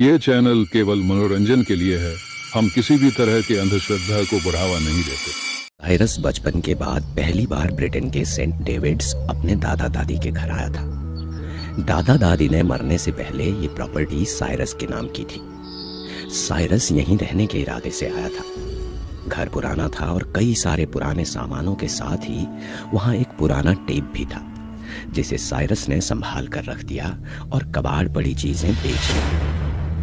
ये चैनल केवल मनोरंजन के लिए है। हम किसी भी तरह की अंधश्रद्धा को बढ़ावा नहीं देते। साइरस बचपन के बाद पहली बार ब्रिटेन के सेंट डेविड्स अपने दादा दादी के घर आया था। दादा दादी ने मरने से पहले ये प्रॉपर्टी साइरस के नाम की थी। साइरस यहीं रहने के इरादे से आया था। घर पुराना था और कई सारे पुराने सामानों के साथ ही वहां एक पुराना टेप भी था, जिसे साइरस ने संभाल कर रख दिया और कबाड़ पड़ी चीजें बेच दी।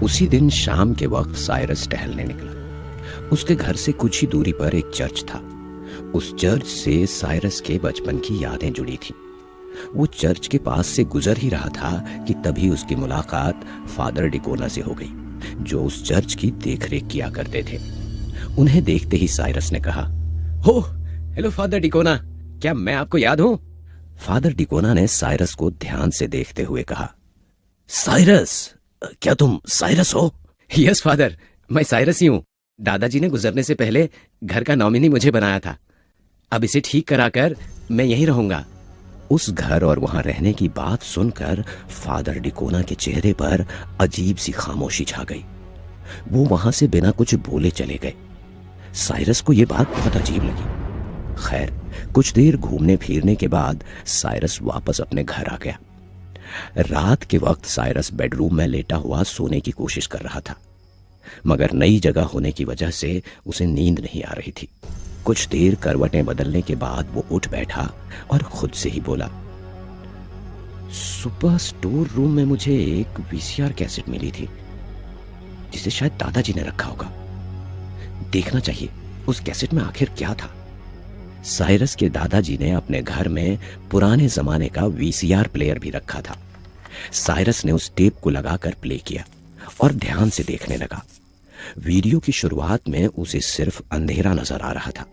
उसी दिन शाम के वक्त साइरस टहलने निकला। उसके घर से कुछ ही दूरी पर एक चर्च था। उस चर्च से साइरस के बचपन की यादें जुड़ी थी। वो चर्च के पास से गुजर ही रहा था कि तभी उसकी मुलाकात फादर डिकोना से हो गई, जो उस चर्च की देखरेख किया करते थे। उन्हें देखते ही साइरस ने कहा, हो हेलो फादर डिकोना, क्या मैं आपको याद हूं? फादर डिकोना ने साइरस को ध्यान से देखते हुए कहा, साइरस, क्या तुम साइरस हो? यस फादर, मैं साइरस ही हूं। दादाजी ने गुजरने से पहले घर का नॉमिनी मुझे बनाया था। अब इसे ठीक कराकर मैं यहीं रहूंगा। उस घर और वहां रहने की बात सुनकर फादर डिकोना के चेहरे पर अजीब सी खामोशी छा गई। वो वहां से बिना कुछ बोले चले गए। साइरस को यह बात बहुत अजीब लगी। खैर, कुछ देर घूमने फिरने के बाद साइरस वापस अपने घर आ गया। रात के वक्त साइरस बेडरूम में लेटा हुआ सोने की कोशिश कर रहा था, मगर नई जगह होने की वजह से उसे नींद नहीं आ रही थी। कुछ देर करवटें बदलने के बाद वो उठ बैठा और खुद से ही बोला, सुबह स्टोर रूम में मुझे एक वीसीआर कैसेट मिली थी, जिसे शायद दादाजी ने रखा होगा। देखना चाहिए उस कैसेट में आखिर क्या था। साइरस के दादाजी ने अपने घर में पुराने जमाने का वीसीआर प्लेयर भी रखा था। साइरस ने उस टेप को लगाकर प्ले किया और ध्यान से देखने लगा। वीडियो की शुरुआत में उसे सिर्फ अंधेरा नजर आ रहा था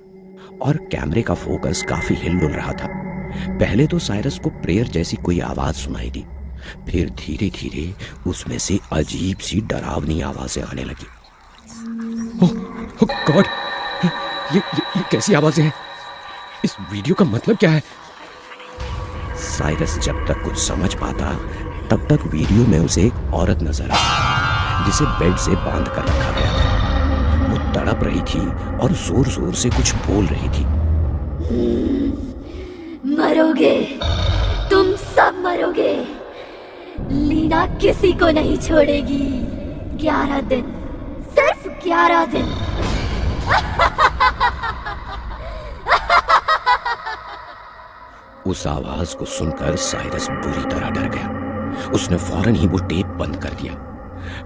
और कैमरे का फोकस काफी हिलडुल रहा था। पहले तो साइरस को प्रेयर जैसी कोई आवाज सुनाई दी, फिर धीरे धीरे उसमें से अजीब सी डरावनी आवाजें आने लगी। ओह गॉड, ये कैसी आवाजें हैं? इस वीडियो का मतलब क्या है? साइरस जब तक कुछ समझ पाता तब तक वीडियो में उसे एक औरत नजर आई, जिसे बेड से बांध कर रखा गया था। वो तड़प रही थी और जोर जोर से कुछ बोल रही थी। मरोगे, तुम सब मरोगे। लीना किसी को नहीं छोड़ेगी। 11 दिन, सिर्फ 11 दिन। उस आवाज को सुनकर साइरस बुरी तरह डर गया। उसने फौरन ही वो टेप बंद कर दिया,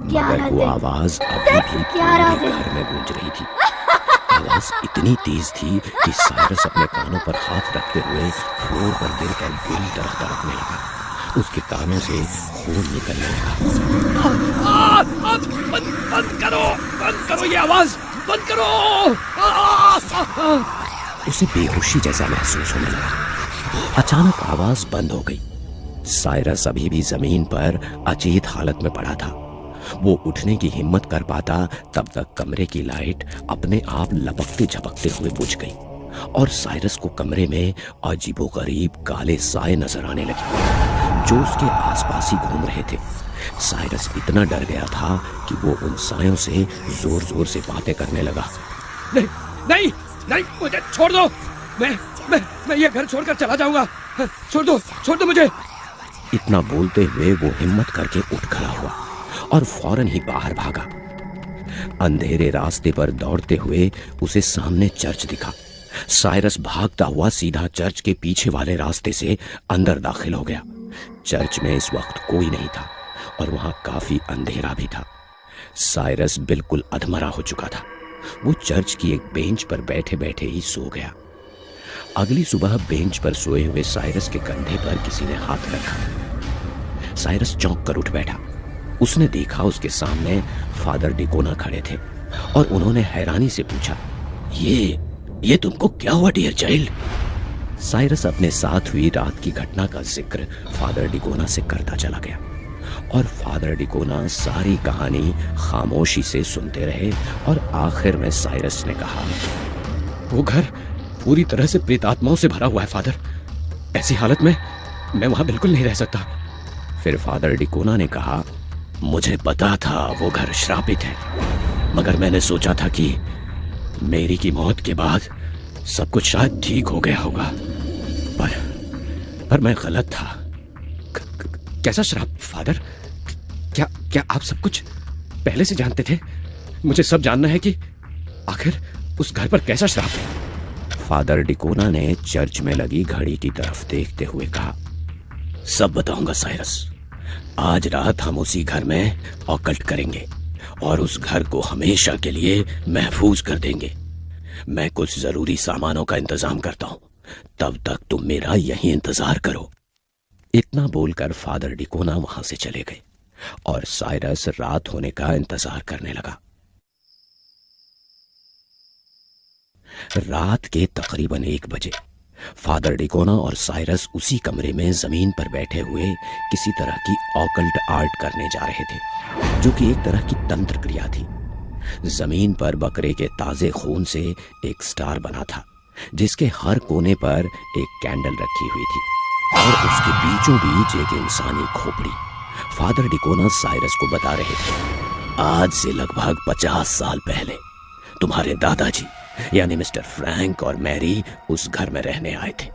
मगर वो आवाज अभी भी पूरे घर में गूंज रही थी। आवाज इतनी तेज थी कि साइरस अपने कानों पर हाथ रखते हुए फ्लोर पर गिरकर बुरी तरह तड़पने लगा। उसके कानों से खून निकलने लगा। बंद करो ये आवाज, बंद करो। उसे बेहोशी जैसा महसूस होने लगा। अचानक आवाज बंद हो गई। साइरस अभी भी जमीन पर अचेत हालत में पड़ा था। वो उठने की हिम्मत कर पाता तब तक कमरे की लाइट अपने आप लपकते झपकते हुए बुझ गई और साइरस को कमरे में अजीबोगरीब काले साए नजर आने लगे, जो उसके आसपास ही घूम रहे थे। साइरस इतना डर गया था कि वो उन सायों से जोर जोर से बातें करने लगा। नहीं नहीं नहीं, मुझे छोड़ दो। मैं ये घर छोड़कर चला जाऊंगा। छोड़ दो मुझे। इतना बोलते हुए वो हिम्मत करके उठ खड़ा हुआ और फौरन ही बाहर भागा। अंधेरे रास्ते पर दौड़ते हुए उसे सामने चर्च दिखा। साइरस भागता हुआ सीधा चर्च के पीछे वाले रास्ते से अंदर दाखिल हो गया। चर्च में इस वक्त कोई नहीं था और वहां काफी अंधेरा भी था। साइरस बिल्कुल अधमरा हो चुका था। वो चर्च की एक बेंच पर बैठे बैठे ही सो गया। अगली सुबह बेंच पर सोए हुए साइरस के कंधे पर किसी ने हाथ रखा। साइरस चौंक कर उठ बैठा। उसने देखा उसके सामने फादर डिकोना खड़े थे और उन्होंने हैरानी से पूछा, ये तुमको क्या हुआ डियर चाइल्ड? साइरस अपने साथ हुई रात की घटना का जिक्र फादर डिकोना से करता चला गया और फादर डिकोना सारी कहानी खामोशी से सुनते रहे और आखिर में साइरस ने कहा, वो घर पूरी तरह से प्रेतात्माओं से भरा हुआ है फादर। ऐसी हालत में मैं वहां बिल्कुल नहीं रह सकता। फिर फादर डिकोना ने कहा, मुझे पता था वो घर श्रापित है, मगर मैंने सोचा था कि मेरी की मौत के बाद सब कुछ शायद ठीक हो गया होगा। पर मैं गलत था। कैसा श्राप फादर? क्या आप सब कुछ पहले से जानते थे? मुझे सब जानना है कि आखिर उस घर पर कैसा श्राप है। फादर डिकोना ने चर्च में लगी घड़ी की तरफ देखते हुए कहा, सब बताऊंगा साइरस। आज रात हम उसी घर में ऑकल्ट करेंगे और उस घर को हमेशा के लिए महफूज कर देंगे। मैं कुछ जरूरी सामानों का इंतजाम करता हूं, तब तक तुम मेरा यहीं इंतजार करो। इतना बोलकर फादर डिकोना वहां से चले गए और साइरस रात होने का इंतजार करने लगा। रात के तकरीबन 1 बजे फादर डिकोना और साइरस उसी कमरे में जमीन पर बैठे हुए किसी तरह की ऑकल्ट आर्ट करने जा रहे थे, जो कि एक तरह की तंत्र क्रिया थी। जमीन पर बकरे के ताजे खून से एक स्टार बना था, जिसके हर कोने पर एक कैंडल रखी हुई थी और उसके बीचों बीच एक इंसानी खोपड़ी। फादर डिकोना साइरस को बता रहे थे, आज से लगभग 50 साल पहले तुम्हारे दादाजी यानी मिस्टर फ्रैंक और मैरी उस घर में रहने आए थे।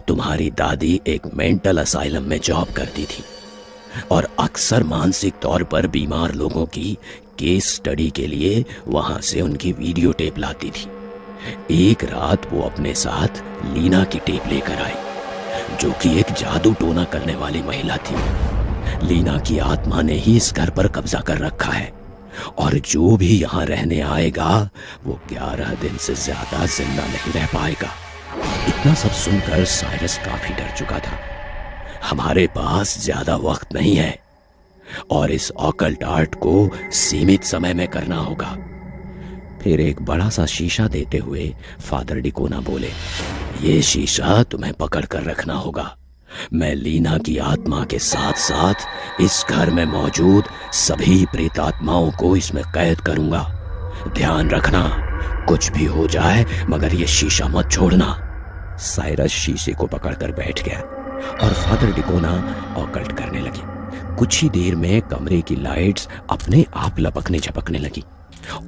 तुम्हारी दादी एक मेंटल असाइलम में जॉब करती थी और अक्सर मानसिक तौर पर बीमार लोगों की केस स्टडी के लिए वहां से उनकी वीडियो टेप लाती थी। एक रात वो अपने साथ लीना की टेप लेकर आई, जो कि एक जादू टोना करने वाली महिला थी। लीना की आत्मा ने ही इस घर पर कब्जा कर रखा है और जो भी यहाँ रहने आएगा वो 11 दिन से ज्यादा जिंदा नहीं रह पाएगा। इतना सब सुनकर साइरस काफी डर चुका था। हमारे पास ज्यादा वक्त नहीं है और इस ऑकल्ट आर्ट को सीमित समय में करना होगा। फिर एक बड़ा सा शीशा देते हुए फादर डिकोना बोले, ये शीशा तुम्हें पकड़ कर रखना होगा। मैं लीना की आत्मा के साथ साथ इस घर में मौजूद सभी प्रेतात्माओं को इसमें कैद करूंगा। ध्यान रखना, कुछ भी हो जाए मगर ये शीशा मत छोड़ना। साइरस शीशे को पकड़कर बैठ गया और फादर डिकोना ऑकल्ट करने लगे। कुछ ही देर में कमरे की लाइट्स अपने आप लपकने झपकने लगी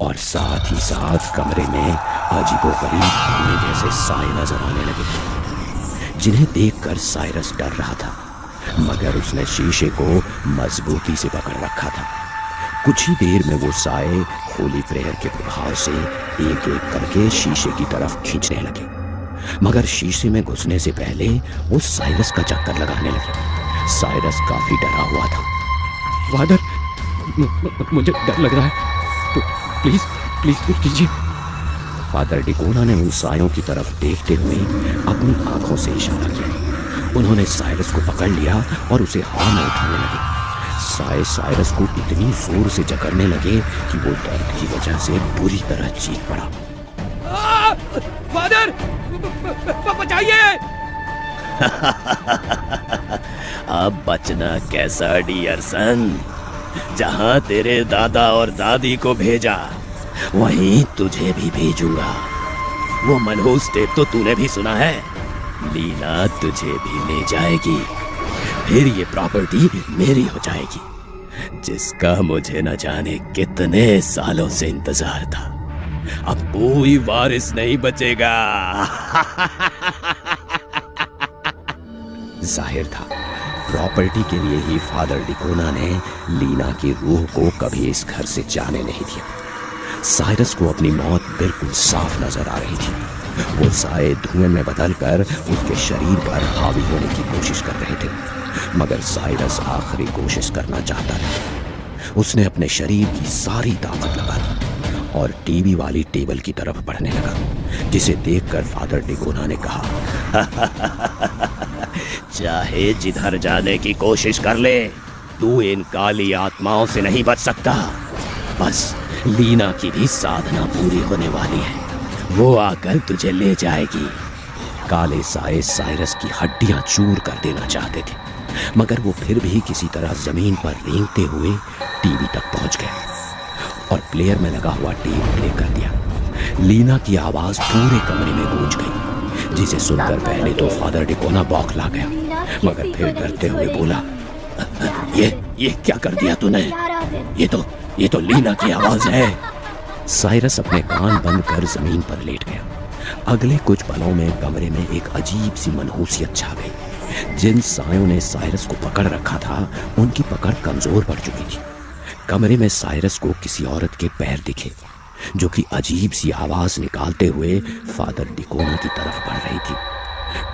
और साथ ही साथ कमरे में अजीबोगरीब धुएं जैसे साए नजर आने लगे, जिन्हें देखकर साइरस डर रहा था, मगर उसने शीशे को मजबूती से पकड़ रखा था। कुछ ही देर में वो साए होली प्रेयर के प्रभाव से एक एक करके शीशे की तरफ खींचने लगे, मगर शीशे में घुसने से पहले वो साइरस का चक्कर लगाने लगे। साइरस काफी डरा हुआ था। फादर, मुझे डर लग रहा है, तो प्लीज प्लीज कुछ कीजिए। फादर डिकोना ने उन सायों की तरफ देखते हुए अपनी आंखों से इशारा किया। उन्होंने साइरस को पकड़ लिया और उसे हवा में उठाने लगे। साए साइरस को इतनी जोर से जकड़ने लगे कि वो दर्द की वजह से बुरी तरह चीख पड़ा। फादर, बचाइए! अब बचना कैसा डियर सन? जहां तेरे दादा और दादी को भेजा वहीं तुझे भी भेजूंगा। वो मनहूस टेप तो तूने भी सुना है। लीना तुझे भी ले जाएगी, फिर ये प्रॉपर्टी मेरी हो जाएगी, जिसका मुझे न जाने कितने सालों से इंतजार था। अब कोई वारिस नहीं बचेगा। जाहिर था प्रॉपर्टी के लिए ही फादर डिकोना ने लीना की रूह को कभी इस घर से जाने नहीं दिया। साइरस को अपनी मौत बिल्कुल साफ नजर आ रही थी। वो साए धुएं में बदलकर उसके शरीर पर हावी होने की कोशिश कर रहे थे, मगर साइरस आखिरी कोशिश करना चाहता था। उसने अपने शरीर की सारी ताकत लगा दी और टीवी वाली टेबल की तरफ बढ़ने लगा, जिसे देखकर फादर डिकोना ने कहा, चाहे जिधर जाने की कोशिश कर ले, तू इन काली आत्माओं से नहीं बच सकता। बस लीना की भी साधना पूरी होने वाली है, वो आकर तुझे ले जाएगी। काले साए साइरस की हड्डियां चूर कर देना चाहते थे, मगर वो फिर भी किसी तरह जमीन पर रेंगते हुए टीवी तक पहुंच गए और प्लेयर में लगा हुआ टेप प्ले कर दिया। लीना की आवाज पूरे कमरे में गूंज गई, जिसे सुनकर पहले तो फादर डिकोना बौखला गया, मगर फिर डरते हुए बोला, ये क्या कर दिया तूने? ग्यारह दिन। ये तो लीना की आवाज है। साइरस अपने कान बंद कर जमीन पर लेट गया। अगले कुछ पलों में कमरे में एक अजीब सी मनहूसियत छा गई। जिन सायों ने साइरस को पकड़ रखा था उनकी पकड़ कमजोर पड़ चुकी थी। कमरे में साइरस को किसी औरत के पैर दिखे जो कि अजीब सी आवाज निकालते हुए फादर डिकोना की तरफ बढ़ रही थी।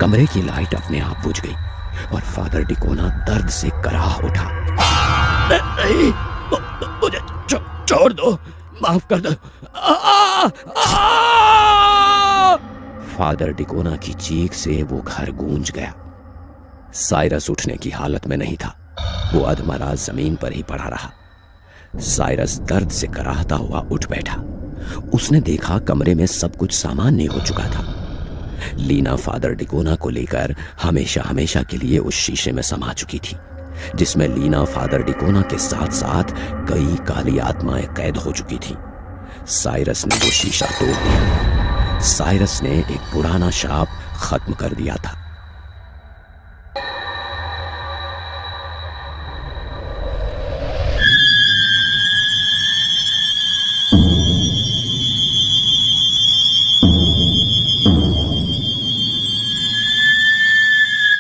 कमरे की लाइट अपने आप बुझ गई और फादर डिकोना दर्द से कराह उठा। नहीं, मुझे छोड़ दो, माफ कर दो। फादर डिकोना की चीख से वो घर गूंज गया। साइरस उठने की हालत में नहीं था। वो अधमरा जमीन पर ही पड़ा रहा। साइरस दर्द से कराहता हुआ उठ बैठा। उसने देखा कमरे में सब कुछ सामान्य हो चुका था। लीना फादर डिकोना को लेकर हमेशा हमेशा के लिए उस शीशे में समा चुकी थी जिसमें लीना फादर डिकोना के साथ साथ कई काली आत्माएं कैद हो चुकी थी। साइरस ने वो शीशा तोड़ दिया। साइरस ने एक पुराना श्राप खत्म कर दिया था।